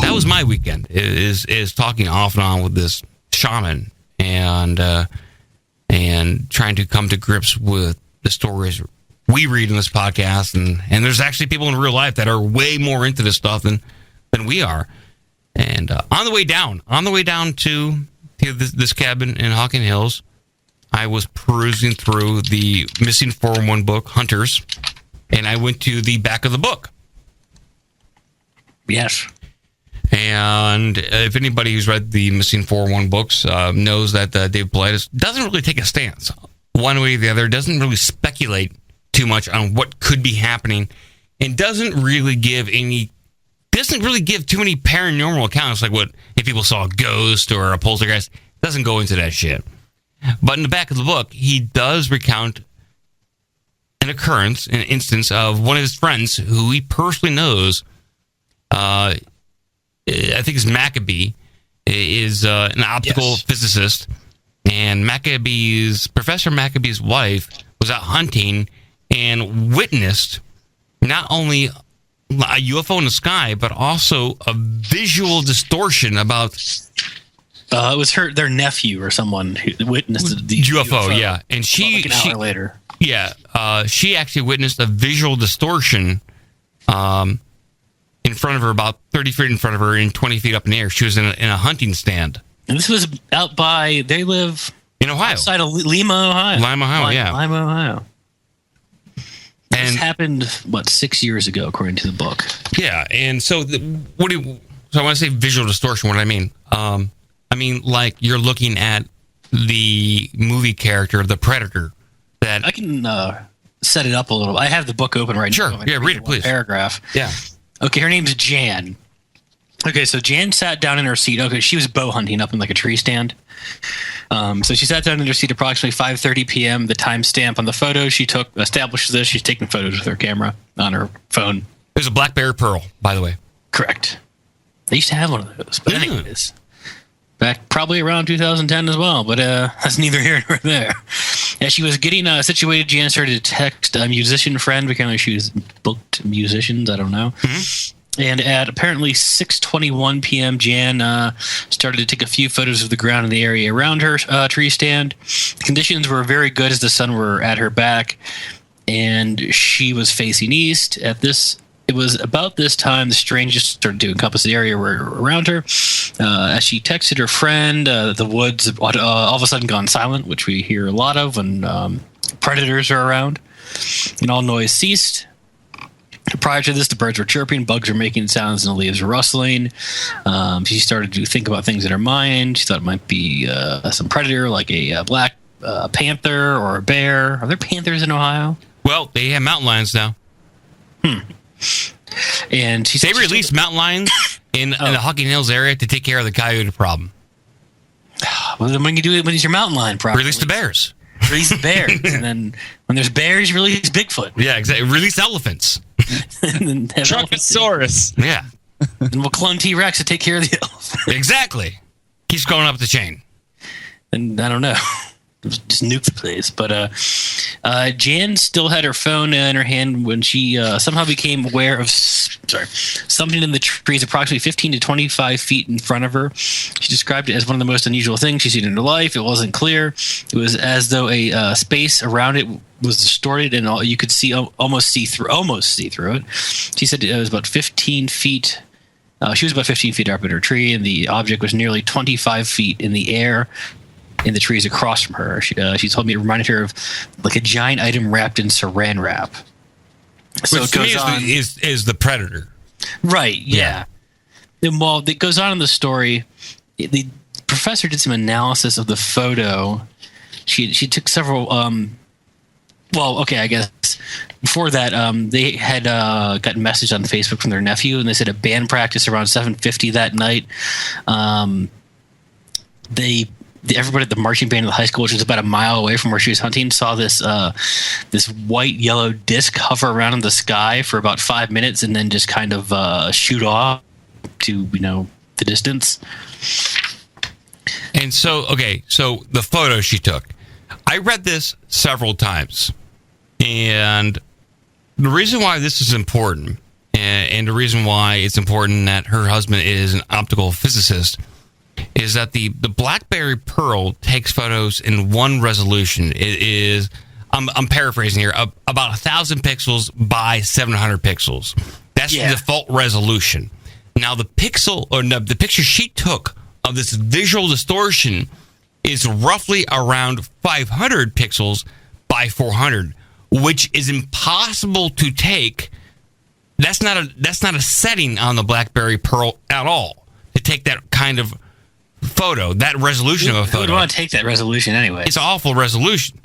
That was my weekend. Is talking off and on with this shaman and trying to come to grips with the stories we read in this podcast, and there's actually people in real life that are way more into this stuff than we are. And on the way down to this cabin in Hocking Hills, I was perusing through the Missing 411 book, Hunters, and I went to the back of the book. Yes. And if anybody who's read the Missing 411 books knows that Dave Paulides doesn't really take a stance one way or the other, doesn't really speculate too much on what could be happening, and doesn't really give too many paranormal accounts, like what if people saw a ghost or a poltergeist. Doesn't go into that shit. But in the back of the book, he does recount an instance of one of his friends who he personally knows. I think it's Maccabee, is an optical physicist, and Professor Maccabee's wife was out hunting and witnessed not only a UFO in the sky, but also a visual distortion about... it was their nephew or someone who witnessed the UFO, yeah. And like an hour later. Yeah, she actually witnessed a visual distortion in front of her, about 30 feet in front of her and 20 feet up in the air. She was in a hunting stand. And this was out by, they live... in Ohio. Outside of Lima, Ohio. Lima, Ohio. And this happened, 6 years ago, according to the book. Yeah, and so so when I say visual distortion, what do I mean? I mean, like, you're looking at the movie character, the Predator. That I can set it up a little. I have the book open right now. Sure, yeah, read it, please. Paragraph. Yeah. Okay, her name's Jan. Okay, so Jan sat down in her seat. Okay, she was bow hunting up in like a tree stand. So she sat down in her seat approximately 5:30 p.m. The timestamp on the photo she took establishes this. She's taking photos with her camera on her phone. It was a BlackBerry Pearl, by the way. Correct. They used to have one of those. But anyways, back probably around 2010 as well. But that's neither here nor there. As she was getting situated, Jan started to text a musician friend. Because she was booked musicians. I don't know. Mm-hmm. And at apparently 6:21 p.m., Jan started to take a few photos of the ground in the area around her tree stand. Conditions were very good as the sun were at her back, and she was facing east. It was about this time the strangers started to encompass the area around her. As she texted her friend, the woods all of a sudden gone silent, which we hear a lot of when predators are around, and all noise ceased. Prior to this, the birds were chirping, bugs were making sounds, and the leaves were rustling. She started to think about things in her mind. She thought it might be some predator, like a black panther or a bear. Are there panthers in Ohio? Well, they have mountain lions now. And they released mountain lions in the Hocking Hills area to take care of the coyote problem. Well, then when you do it when it's your mountain lion problem, release the bears. Release the bears, and then when there's bears, you release Bigfoot. Yeah, exactly. Release elephants. Truckosaurus. Yeah. And we'll clone T-Rex to take care of the elephant. Exactly. Keeps going up the chain. And I don't know. Just nuke the place. But Jan still had her phone in her hand when she somehow became aware of something in the trees approximately 15 to 25 feet in front of her. She described it as one of the most unusual things she's seen in her life. It wasn't clear. It was as though a space around it was distorted and you could almost see through it. She said it was about 15 feet. She was about 15 feet up in her tree, and the object was nearly 25 feet in the air in the trees across from her. She told me it reminded her of like a giant item wrapped in saran wrap. So which to me is the predator. Right, yeah. Well, it goes on in the story. The professor did some analysis of the photo. She took several... I guess before that, they had gotten a message on Facebook from their nephew, and they said at band practice around 7:50 that night, everybody at the marching band of the high school, which was about a mile away from where she was hunting, saw this white yellow disc hover around in the sky for about 5 minutes and then just kind of shoot off to the distance. And so the photo she took, I read this several times, and the reason why this is important, and and the reason why it's important that her husband is an optical physicist is that the BlackBerry Pearl takes photos in one resolution. It is, I'm paraphrasing here, about 1,000 pixels by 700 pixels. That's the default resolution. Now the picture she took of this visual distortion is roughly around 500 pixels by 400, which is impossible to take. That's not a setting on the BlackBerry Pearl at all to take that kind of photo, that resolution of a photo. Who would want to take that resolution anyway? It's an awful resolution.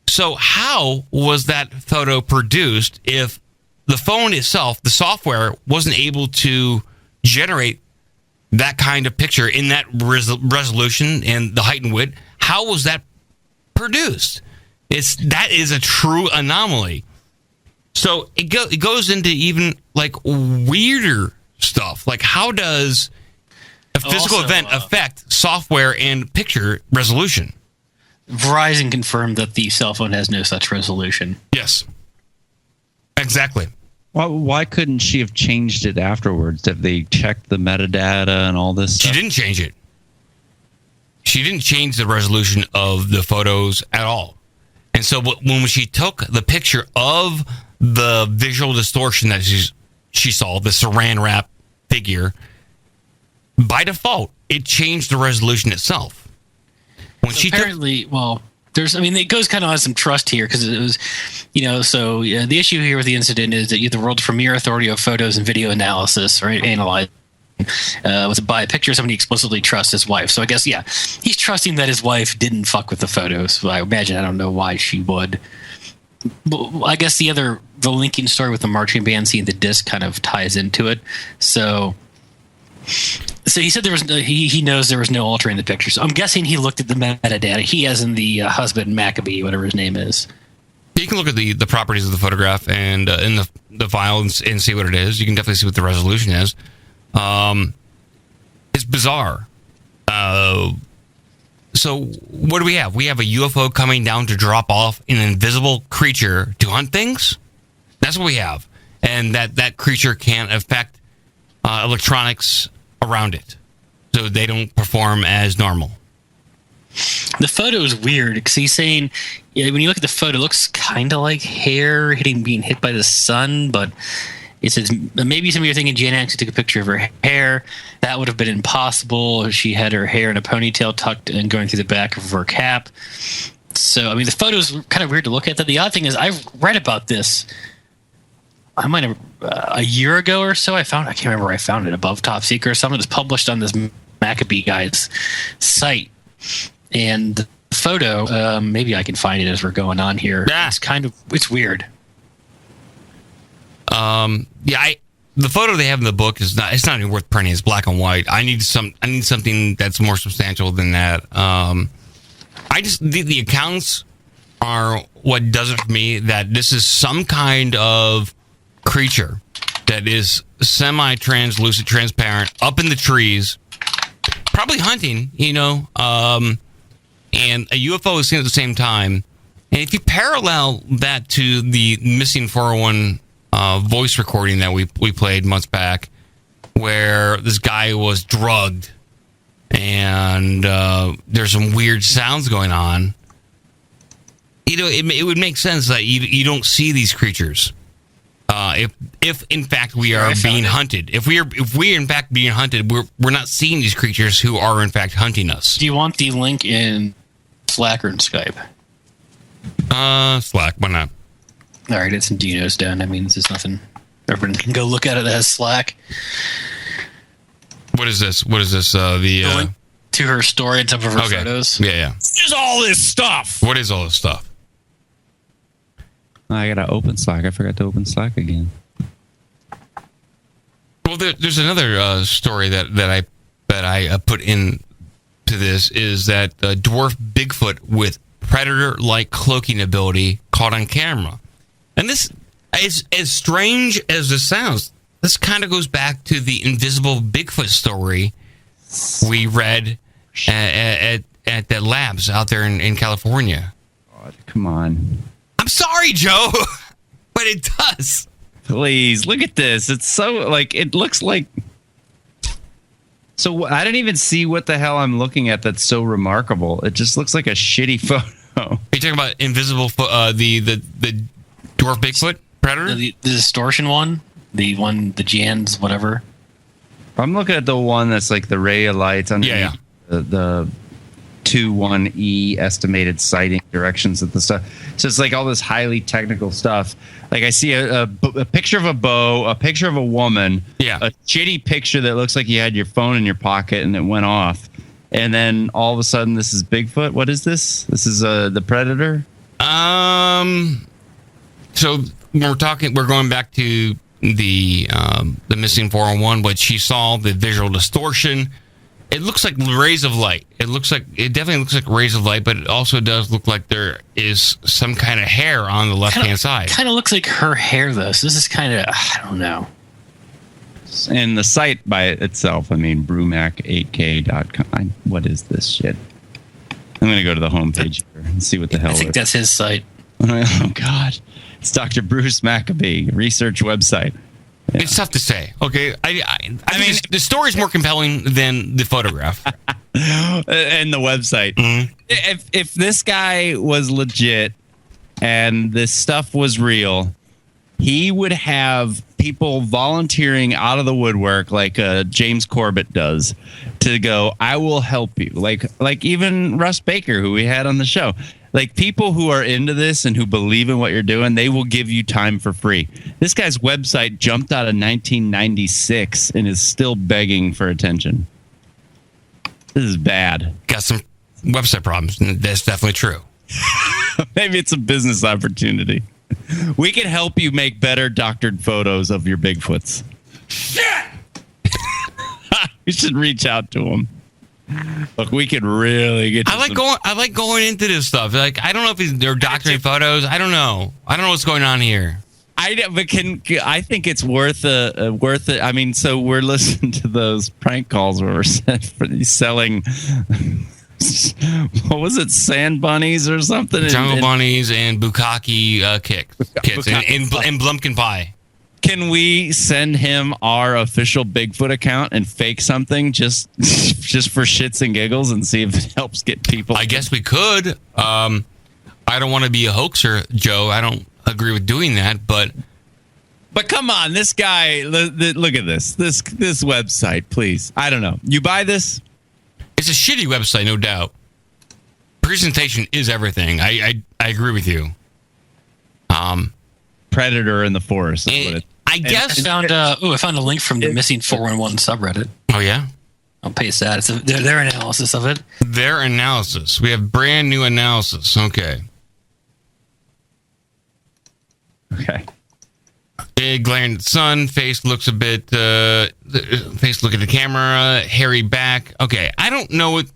So how was that photo produced if the phone itself, the software, wasn't able to generate that kind of picture in that resolution and the height and width? How was that produced? That is a true anomaly. So it goes into even like weirder stuff. Like, how does a physical event affect software and picture resolution? Verizon confirmed that the cell phone has no such resolution. Yes. Exactly. Why couldn't she have changed it afterwards if they checked the metadata and all this stuff? She didn't change it. She didn't change the resolution of the photos at all. And so when she took the picture of the visual distortion that she saw, the saran wrap figure, by default, it changed the resolution itself. When so it goes kind of on some trust here because it was, the issue here with the incident is that you're the world's premier authority of photos and video analysis, right? Analyze by a picture of somebody explicitly trusts his wife. So I guess, he's trusting that his wife didn't fuck with the photos. I imagine, I don't know why she would. But I guess the linking story with the marching band seeing the disc kind of ties into it. So he said he knows there was no altering the picture. So I'm guessing he looked at the metadata. He, as in the husband Maccabee, whatever his name is. You can look at the properties of the photograph and in the file and see what it is. You can definitely see what the resolution is. It's bizarre. So what do we have? We have a UFO coming down to drop off an invisible creature to hunt things? That's what we have. And that creature can affect electronics around it, so they don't perform as normal. The photo is weird because he's saying, when you look at the photo, it looks kind of like hair being hit by the sun, but it says maybe some of you are thinking Jan actually took a picture of her hair. That would have been impossible. She had her hair in a ponytail tucked and going through the back of her cap. So, the photo is kind of weird to look at. The odd thing is, I've read about this. I might have a year ago or so. I can't remember where I found it, above Top Secret or something. It's published on this Maccabee guy's site. And the photo, maybe I can find it as we're going on here. It's weird. The photo they have in the book it's not even worth printing. It's black and white. I need something that's more substantial than that. The accounts are what does it for me, that this is some kind of creature that is semi-translucent, transparent, up in the trees, probably hunting, and a UFO is seen at the same time. And if you parallel that to the missing 401 voice recording that we played months back, where this guy was drugged and there's some weird sounds going on, it would make sense that you don't see these creatures. If in fact we are being hunted, if we are in fact being hunted, we're not seeing these creatures who are in fact hunting us. Do you want the link in Slack or in Skype? Slack, why not? All right, it's in Dino's down. That means there's nothing. Everyone can go look at it as Slack. What is this? The link to her story and some of her photos. Yeah. What is all this stuff? What is all this stuff? I gotta open Slack. I forgot to open Slack again. Well, there's another story that I put in to this, is that dwarf Bigfoot with predator-like cloaking ability caught on camera. And this is as strange as this sounds. This kind of goes back to the invisible Bigfoot story we read at the labs out there in California. God, come on. I'm sorry, Joe, but it does. Please look at this. It's so it looks like. So I didn't even see what the hell I'm looking at. That's so remarkable. It just looks like a shitty photo. Are you talking about invisible? The dwarf Bigfoot predator, the distortion one, the Jan's whatever. I'm looking at the one that's like the ray of lights underneath the 2-1E estimated sighting directions of the stuff. So it's like all this highly technical stuff. Like I see a picture of a bow, a picture of a woman, a shitty picture that looks like you had your phone in your pocket and it went off. And then all of a sudden, this is Bigfoot. What is this? This is the predator. So when we're going back to the missing 401, what she saw, the visual distortion. It looks like rays of light. It definitely looks like rays of light, but it also does look like there is some kind of hair on the left-hand side. Kind of looks like her hair, though. So this is kind of, I don't know. And the site by itself, brumac8k.com. What is this shit? I'm going to go to the homepage here and see what the hell I think that's his site. Oh, God. It's Dr. Bruce Maccabee, research website. Yeah. It's tough to say. Okay, I mean, the story's more compelling than the photograph and the website. Mm-hmm. If this guy was legit and this stuff was real, he would have people volunteering out of the woodwork like James Corbett does to go, I will help you. Like even Russ Baker, who we had on the show. Like people who are into this and who believe in what you're doing, they will give you time for free. This guy's website jumped out of 1996 and is still begging for attention. This is bad. Got some website problems. That's definitely true. Maybe it's a business opportunity. We can help you make better doctored photos of your Bigfoots. Shit! We should reach out to them. Look, we could really get. I like going into this stuff. Like, I don't know if they're doctoring photos. I don't know. I don't know what's going on here. I think it's worth it. I mean, so we're listening to those prank calls where we're selling. What was it? Sand bunnies or something? Jungle bunnies and bukkake kits and Blumpkin pie. Can we send him our official Bigfoot account and fake something just for shits and giggles and see if it helps get people? I guess we could. I don't want to be a hoaxer, Joe. I don't agree with doing that, but come on, this guy. Look at this website, please. I don't know. You buy this? It's a shitty website, no doubt. Presentation is everything. I agree with you. Predator in the forest. I guess I found a link from the missing 411 subreddit. Oh yeah, I'll paste that. It's their analysis of it. Their analysis. We have brand new analysis. Okay. Big glaring at the sun. Face looks a bit. Face look at the camera. Hairy back. Okay. I don't know what.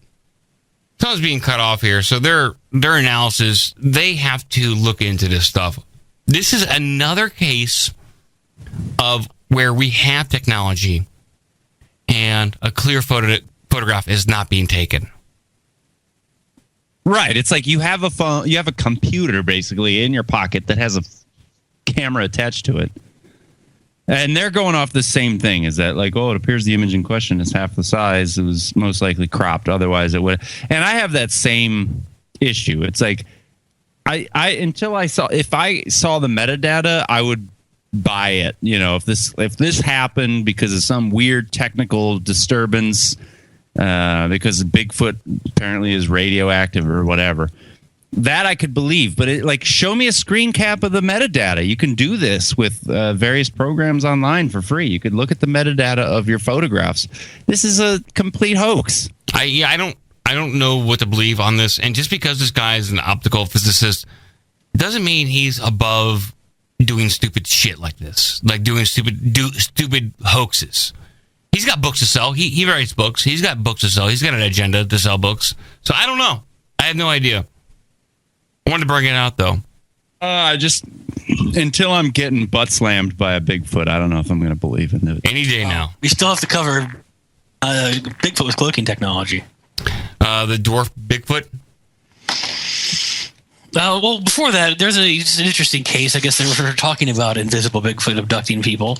Someone's being cut off here. So their analysis. They have to look into this stuff. This is another case of where we have technology and a clear photograph is not being taken. Right. It's like you have a phone, you have a computer basically in your pocket that has a camera attached to it. And they're going off the same thing. Is that like, it appears the image in question is half the size. It was most likely cropped. Otherwise it would. And I have that same issue. It's like, if I saw the metadata, I would buy it. You know, if this happened because of some weird technical disturbance, because Bigfoot apparently is radioactive or whatever, that I could believe. But show me a screen cap of the metadata. You can do this with various programs online for free. You could look at the metadata of your photographs. This is a complete hoax. I don't know what to believe on this. And just because this guy is an optical physicist doesn't mean he's above doing stupid shit like this, like doing stupid hoaxes. He's got books to sell. He writes books. He's got books to sell. He's got an agenda to sell books. So I don't know. I have no idea. I wanted to bring it out, though. Until I'm getting butt slammed by a Bigfoot, I don't know if I'm going to believe in it. Any day now. We still have to cover Bigfoot with cloaking technology. The dwarf Bigfoot? Well, before that, there's an interesting case. I guess they were talking about invisible Bigfoot abducting people.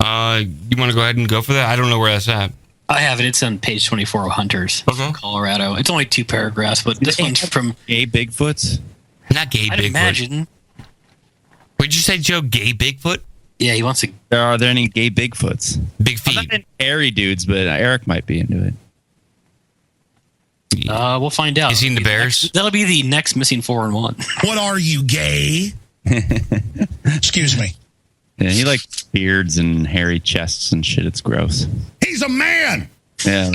You want to go ahead and go for that? I don't know where that's at. I have it. It's on page 24 of Hunters, Colorado. It's only 2 paragraphs, but this one's from gay Bigfoots. Not gay I'd Bigfoot. imagine. What did you say, Joe? Gay Bigfoot? Yeah, he wants to. Are there any gay Bigfoots? Big I'm not feet. into hairy dudes, but Eric might be into it. We'll find out. You seen the bears? That'll be the next missing 4-in-1. What are you, gay? Excuse me. Yeah, he likes beards and hairy chests and shit. It's gross. He's a man. Yeah.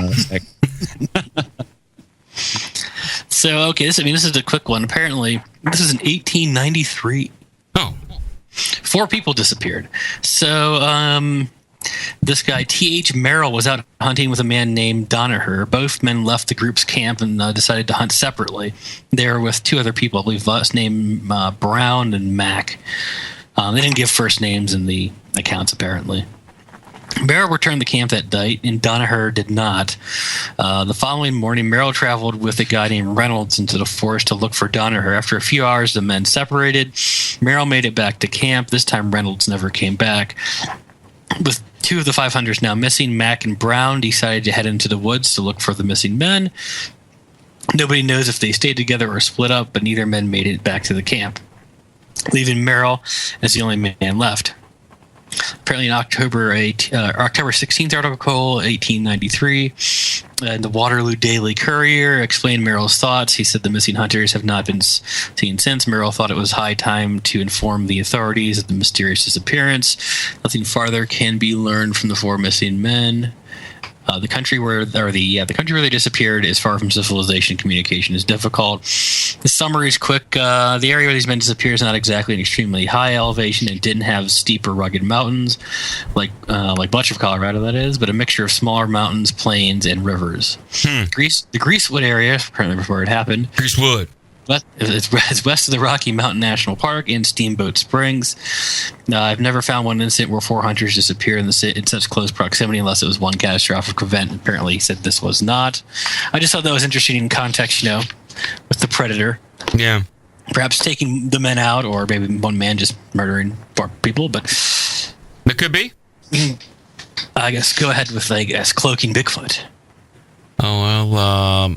So, okay, this is a quick one. Apparently, this is in 1893. Oh. 4 people disappeared. So, this guy, T.H. Merrill, was out hunting with a man named Donaher. Both men left the group's camp and decided to hunt separately. They were with 2 other people, I believe, last name Brown and Mack. They didn't give first names in the accounts, apparently. Merrill returned to camp that night, and Donaher did not. The following morning, Merrill traveled with a guy named Reynolds into the forest to look for Donaher. After a few hours, the men separated. Merrill made it back to camp. This time, Reynolds never came back. With 2 of the 5 hunters now missing, Mack and Brown decided to head into the woods to look for the missing men. Nobody knows if they stayed together or split up, but neither men made it back to the camp, leaving Merrill as the only man left. Apparently, in October 16th article, 1893, the Waterloo Daily Courier explained Merrill's thoughts. He said the missing hunters have not been seen since. Merrill thought it was high time to inform the authorities of the mysterious disappearance. Nothing farther can be learned from the 4 missing men. The country where they disappeared is far from civilization. Communication is difficult. The summary is quick. The area where these men disappeared is not exactly an extremely high elevation. It didn't have steep or rugged mountains, like much of Colorado, that is, but a mixture of smaller mountains, plains, and rivers. The Greasewood area, apparently where it happened. Greasewood. It's west of the Rocky Mountain National Park in Steamboat Springs. I've never found one incident where 4 hunters disappeared in such close proximity, unless it was one catastrophic event. Apparently, he said this was not. I just thought that was interesting in context, with the predator. Yeah. Perhaps taking the men out, or maybe one man just murdering 4 people. But It could be. I guess go ahead with Cloaking Bigfoot. Oh well.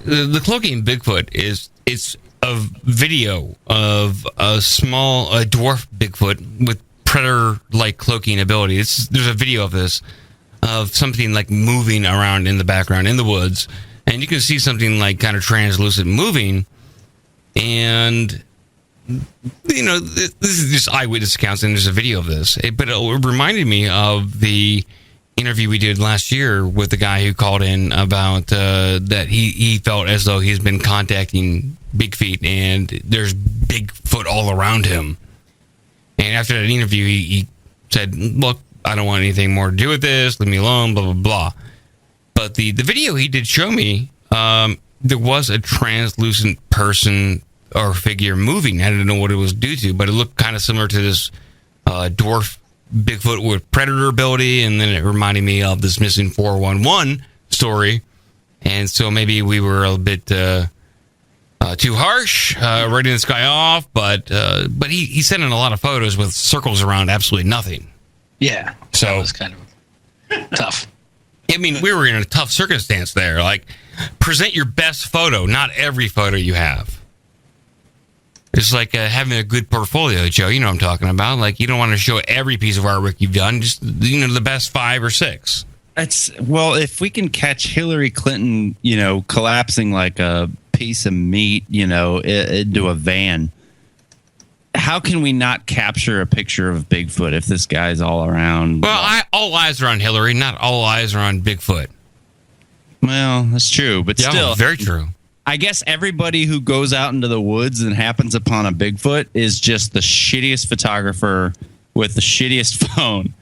The Cloaking Bigfoot it's a video of a dwarf Bigfoot with predator-like cloaking ability. There's a video of this, of something like moving around in the background in the woods, and you can see something like kind of translucent moving, and this is just eyewitness accounts, and there's a video of this. But it reminded me of the interview we did last year with the guy who called in about that he felt as though he's been contacting Big Feet and there's Bigfoot all around him. And after that interview, he said, look, I don't want anything more to do with this. Leave me alone, blah, blah, blah. But the video he did show me, there was a translucent person or figure moving. I didn't know what it was due to, but it looked kind of similar to this dwarf Bigfoot with predator ability, and then it reminded me of this missing 411 story, and so maybe we were a bit too harsh, writing this guy off, but he sent in a lot of photos with circles around absolutely nothing. Yeah, so that was kind of tough. I mean, we were in a tough circumstance there. Like, present your best photo, not every photo you have. It's like having a good portfolio, Joe. You know what I'm talking about. Like, you don't want to show every piece of artwork you've done, just the best 5 or 6. Well, if we can catch Hillary Clinton, collapsing like a piece of meat, into a van, how can we not capture a picture of Bigfoot if this guy's all around? Well, all eyes are on Hillary, not all eyes are on Bigfoot. Well, that's true, but still, very true. I guess everybody who goes out into the woods and happens upon a Bigfoot is just the shittiest photographer with the shittiest phone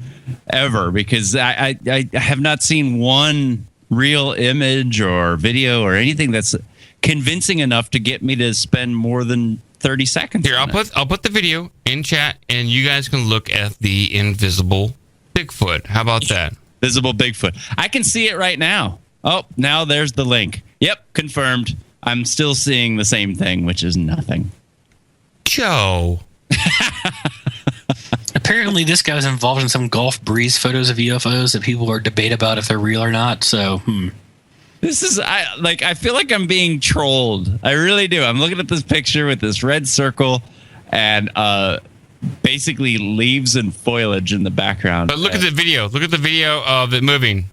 ever, because I have not seen one real image or video or anything that's convincing enough to get me to spend more than 30 seconds. Here, I'll put the video in chat, and you guys can look at the invisible Bigfoot. How about that? Visible Bigfoot. I can see it right now. Oh, now there's the link. Yep, confirmed. I'm still seeing the same thing, which is nothing. Joe. Apparently, this guy was involved in some Gulf breeze photos of UFOs that people are debate about if they're real or not. So, This is I feel like I'm being trolled. I really do. I'm looking at this picture with this red circle and basically leaves and foliage in the background. But look at the video. Look at the video of it moving.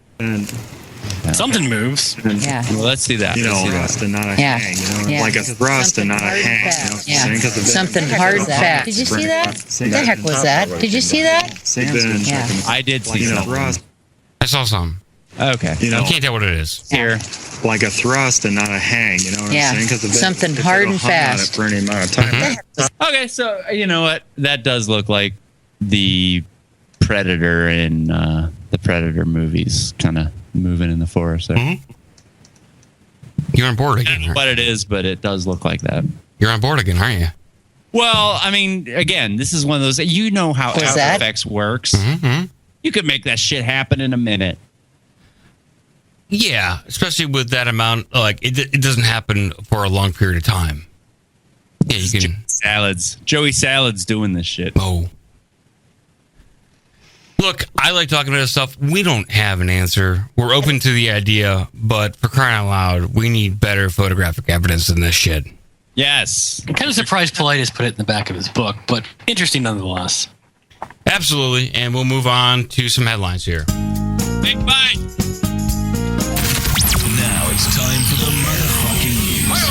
something moves. Yeah. Well, let's see that. You know, Let's see that. thrust and not a Yeah. hang. You know, Yeah. like a thrust and not a hang. You know, Yeah. saying? 'Cause the Something hard and fast. Did you see that? What the heck was that? Did you see that? Sand's Yeah. I did see you know, something. thrust. I saw some. Okay. You know, I can't tell what it is. Here. like a thrust and not a hang. You know what Yeah. I'm saying? 'Cause the Something if hard it'll and hung on it fast. for any amount of time. Okay, so you know what? That does look like the Predator in the Predator movies, kind of moving in the forest there. Mhm. You're on board I again. don't know Aren't what it is, but it does look like that. You're on board again, aren't you? Well, I mean, again, this is one of those. You know how Was After that? Effects works. Mm-hmm. You could make that shit happen in a minute. Yeah, especially with that amount. Like it doesn't happen for a long period of time. Yeah, you can. Joey Salad's doing this shit. Oh. Look, I like talking about this stuff. We don't have an answer. We're open to the idea, but for crying out loud, we need better photographic evidence than this shit. Yes. I'm kind of surprised Politis put it in the back of his book, but interesting nonetheless. Absolutely, and we'll move on to some headlines here. Big bite. Now it's time for the motherfucking news.